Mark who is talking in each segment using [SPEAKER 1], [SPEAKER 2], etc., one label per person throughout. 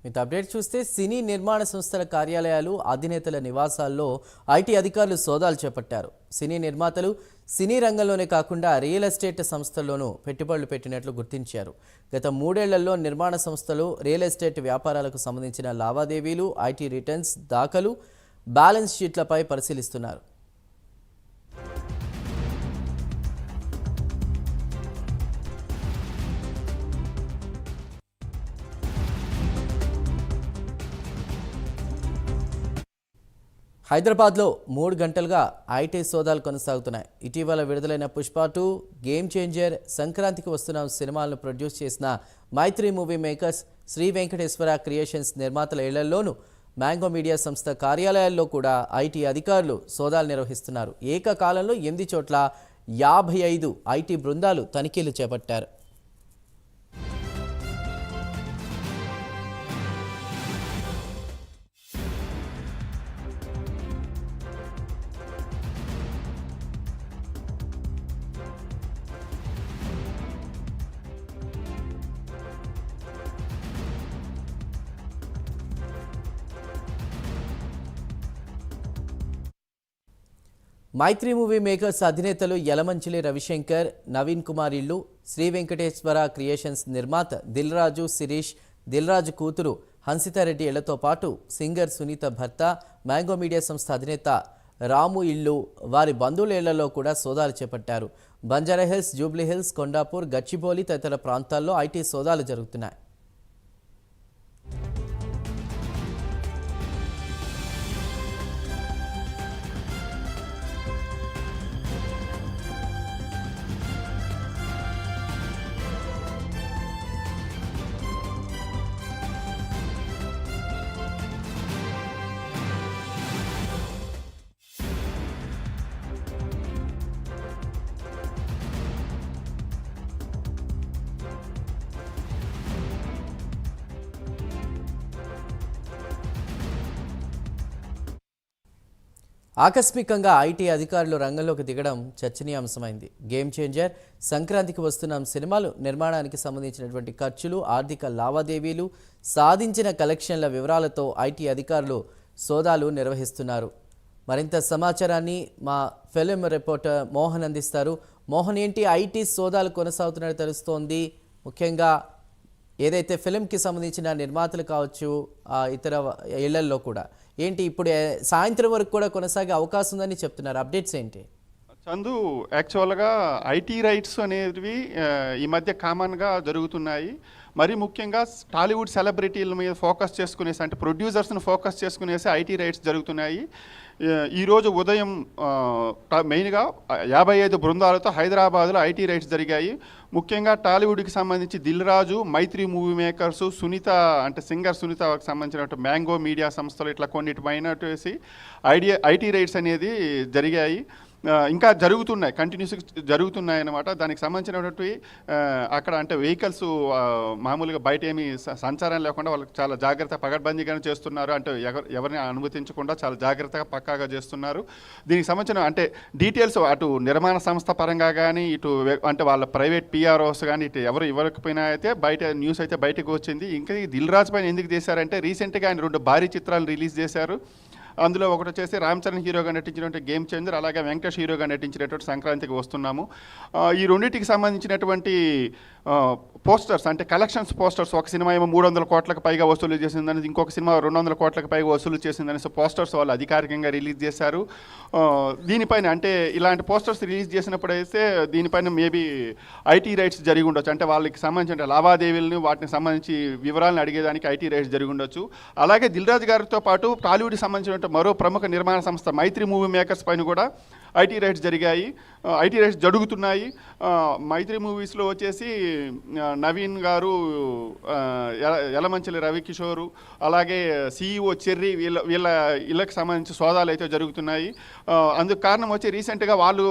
[SPEAKER 1] మీతో అప్డేట్ చూస్తే సినీ నిర్మాణ సంస్థల కార్యాలయాలు అధినేతల నివాసాల్లో ఐటీ అధికారులు సోదాలు చేపట్టారు. సినీ నిర్మాతలు సినీ రంగంలోనే కాకుండా రియల్ ఎస్టేట్ సంస్థల్లోనూ పెట్టుబడులు పెట్టినట్లు గుర్తించారు. గత 3 ఏళ్లలో నిర్మాణ సంస్థలు రియల్ ఎస్టేట్ వ్యాపారాలకు సంబంధించిన లావాదేవీలు, ఐటీ రిటర్న్స్ దాఖలు, బ్యాలెన్స్ షీట్లపై పరిశీలిస్తున్నారు. హైదరాబాద్లో 3 గంటలుగా ఐటీ సోదాలు కొనసాగుతున్నాయి. ఇటీవల విడుదలైన పుష్ప 2, గేమ్ చేంజర్, సంక్రాంతికి వస్తున్న సినిమాలను ప్రొడ్యూస్ చేసిన Mythri movie makers, Sri Venkateswara creations నిర్మాతల ఇళ్లలోనూ, మ్యాంగో మీడియా సంస్థ కార్యాలయాల్లో కూడా ఐటీ అధికారులు సోదాలు నిర్వహిస్తున్నారు. ఏకకాలంలో 8 చోట్ల 55 ఐటీ బృందాలు తనిఖీలు చేపట్టారు. మైత్రి మూవీ మేకర్స్ అధినేతలు యలమంచిలి రవిశంకర్, నవీన్ కుమార్ ఇల్లు, శ్రీ వెంకటేశ్వర క్రియేషన్స్ నిర్మాత దిల్ రాజు శిరీష్, దిల్ రాజు కూతురు హన్సితారెడ్డి ఇళ్లతో పాటు సింగర్ సునీత భర్త, మ్యాంగో మీడియా సంస్థ అధినేత రాము ఇల్లు, వారి బంధువుల ఇళ్లలో కూడా సోదాలు చేపట్టారు. బంజారాహిల్స్, జూబ్లీహిల్స్, కొండాపూర్, గచ్చిబౌలి తదితర ప్రాంతాల్లో ఐటీ సోదాలు జరుగుతున్నాయి. ఆకస్మికంగా ఐటీ అధికారులు రంగంలోకి దిగడం చర్చనీయాంశమైంది. గేమ్ చేంజర్, సంక్రాంతికి వస్తున్న సినిమాలు నిర్మాణానికి సంబంధించినటువంటి ఖర్చులు, ఆర్థిక లావాదేవీలు, సాధించిన కలెక్షన్ల వివరాలతో ఐటీ అధికారులు సోదాలు నిర్వహిస్తున్నారు. మరింత సమాచారాన్ని మా ఫిలిం రిపోర్టర్ మోహన్ అందిస్తారు. మోహన్, ఏంటి ఐటీ సోదాలు కొనసాగుతున్నట్టు తెలుస్తోంది? ముఖ్యంగా ఏదైతే ఫిలింకి సంబంధించిన నిర్మాతలు కావచ్చు, ఇతర ఇళ్లల్లో కూడా ఏంటి ఇప్పుడు సాయంత్రం వరకు కూడా కొనసాగే అవకాశం ఉందని చెప్తున్నారు. అప్డేట్స్ ఏంటి?
[SPEAKER 2] చందు, యాక్చువల్గా ఐటీ రైట్స్ అనేవి ఈ మధ్య కామన్గా జరుగుతున్నాయి. మరి ముఖ్యంగా టాలీవుడ్ సెలబ్రిటీల మీద ఫోకస్ చేసుకునేసి, అంటే ప్రొడ్యూసర్స్ని ఫోకస్ చేసుకునేసి ఐటీ రైట్స్ జరుగుతున్నాయి. ఈరోజు ఉదయం మెయిన్గా 55 బృందాలతో హైదరాబాద్లో ఐటీ రైట్స్ జరిగాయి. ముఖ్యంగా టాలీవుడ్కి సంబంధించి దిల్ రాజు, మైత్రి మూవీ మేకర్స్, సునీత అంటే సింగర్ సునీతకి సంబంధించిన మ్యాంగో మీడియా సంస్థలు, ఇట్లా కొన్నిటిపైన ఐటీ రైట్స్ అనేది జరిగాయి. ఇంకా జరుగుతున్నాయి, కంటిన్యూస్గా జరుగుతున్నాయి అన్నమాట. దానికి సంబంధించినటువంటి అక్కడ అంటే వెహికల్స్ మామూలుగా బయట ఏమి సంచారం లేకుండా వాళ్ళకి చాలా జాగ్రత్త పగడ్బందీగానే చేస్తున్నారు. అంటే ఎవరిని అనుమతించకుండా చాలా జాగ్రత్తగా పక్కాగా చేస్తున్నారు. దీనికి సంబంధించిన అంటే డీటెయిల్స్ అటు నిర్మాణ సంస్థ పరంగా కానీ, ఇటు అంటే వాళ్ళ ప్రైవేట్ పిఆర్ఓస్ కానీ, ఇటు ఎవరు ఇవ్వకపోయినా అయితే బయట న్యూస్ అయితే బయటకు వచ్చింది. ఇంకా దిల్ రాజు పైన ఎందుకు చేశారంటే, రీసెంట్గా ఆయన 2 భారీ చిత్రాలు రిలీజ్ చేశారు. అందులో ఒకటి వచ్చేసి రామ్ చరణ్ హీరోగా నటించినటువంటి గేమ్ చేంజర్, అలాగే వెంకటేష్ హీరోగా నటించినటువంటి సంక్రాంతికి వస్తున్నాము. ఈ రెండింటికి సంబంధించినటువంటి పోస్టర్స్ అంటే కలెక్షన్స్ పోస్టర్స్, ఒక సినిమా ఏమో 300 కోట్లకు పైగా వసూలు చేసిందని, ఇంకొక సినిమా 200 కోట్లకు పైగా వసూలు చేసిందని పోస్టర్స్ వాళ్ళు అధికారికంగా రిలీజ్ చేశారు. దీనిపైన అంటే ఇలాంటి పోస్టర్స్ రిలీజ్ చేసినప్పుడు అయితే దీనిపైన మేబీ ఐటీ రైట్స్ జరిగి ఉండొచ్చు. అంటే వాళ్ళకి సంబంధించిన లావాదేవీలను, వాటికి సంబంధించి వివరాలను అడిగేదానికి ఐటీ రైట్స్ జరిగి ఉండొచ్చు. అలాగే దిల్ రాజు గారితో పాటు టాలీవుడ్కి సంబంధించిన మరో ప్రముఖ నిర్మాణ సంస్థ మైత్రి మూవీ మేకర్స్ పైన కూడా ఐటీ రైట్స్ జరిగాయి, ఐటీ రైట్స్ జరుగుతున్నాయి. మైత్రి మూవీస్లో వచ్చేసి నవీన్ గారు, యలమంచిలి రవికిషోరు, అలాగే CEO చెర్రీ వీళ్ళకి సంబంధించి సోదాలు అయితే జరుగుతున్నాయి. అందుకు కారణం వచ్చి రీసెంట్గా వాళ్ళు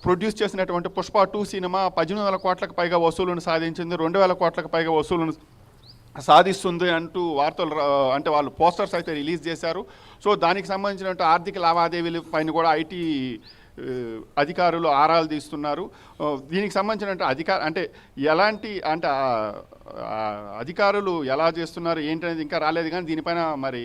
[SPEAKER 2] ప్రొడ్యూస్ చేసినటువంటి పుష్ప 2 సినిమా 1800 కోట్లకు పైగా వసూలును సాధించింది, 2000 కోట్లకు పైగా వసూలును సాధిస్తుంది అంటూ వార్తలు అంటే వాళ్ళు పోస్టర్స్ అయితే రిలీజ్ చేశారు. సో దానికి సంబంధించిన ఆర్థిక లావాదేవీల పైన కూడా ఐటీ అధికారులు ఆరాలు తీస్తున్నారు. దీనికి సంబంధించిన అంటే ఎలాంటి అంటే అధికారులు ఎలా చేస్తున్నారు ఏంటనేది ఇంకా రాలేదు, కానీ దీనిపైన మరి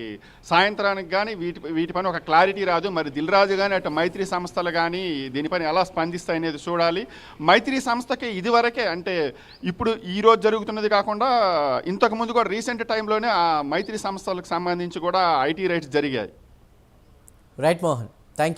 [SPEAKER 2] సాయంత్రానికి కానీ వీటిపైన ఒక క్లారిటీ రాదు. మరి దిల్ రాజు కానీ అటు మైత్రి సంస్థలు కానీ దీనిపైన ఎలా స్పందిస్తాయి అనేది చూడాలి. మైత్రి సంస్థకి ఇదివరకే అంటే ఇప్పుడు ఈరోజు జరుగుతున్నది కాకుండా ఇంతకుముందు కూడా రీసెంట్ టైంలోనే ఆ మైత్రి సంస్థలకు సంబంధించి కూడా ఐటీ రైట్స్ జరిగాయి.
[SPEAKER 1] రైట్ మోహన్.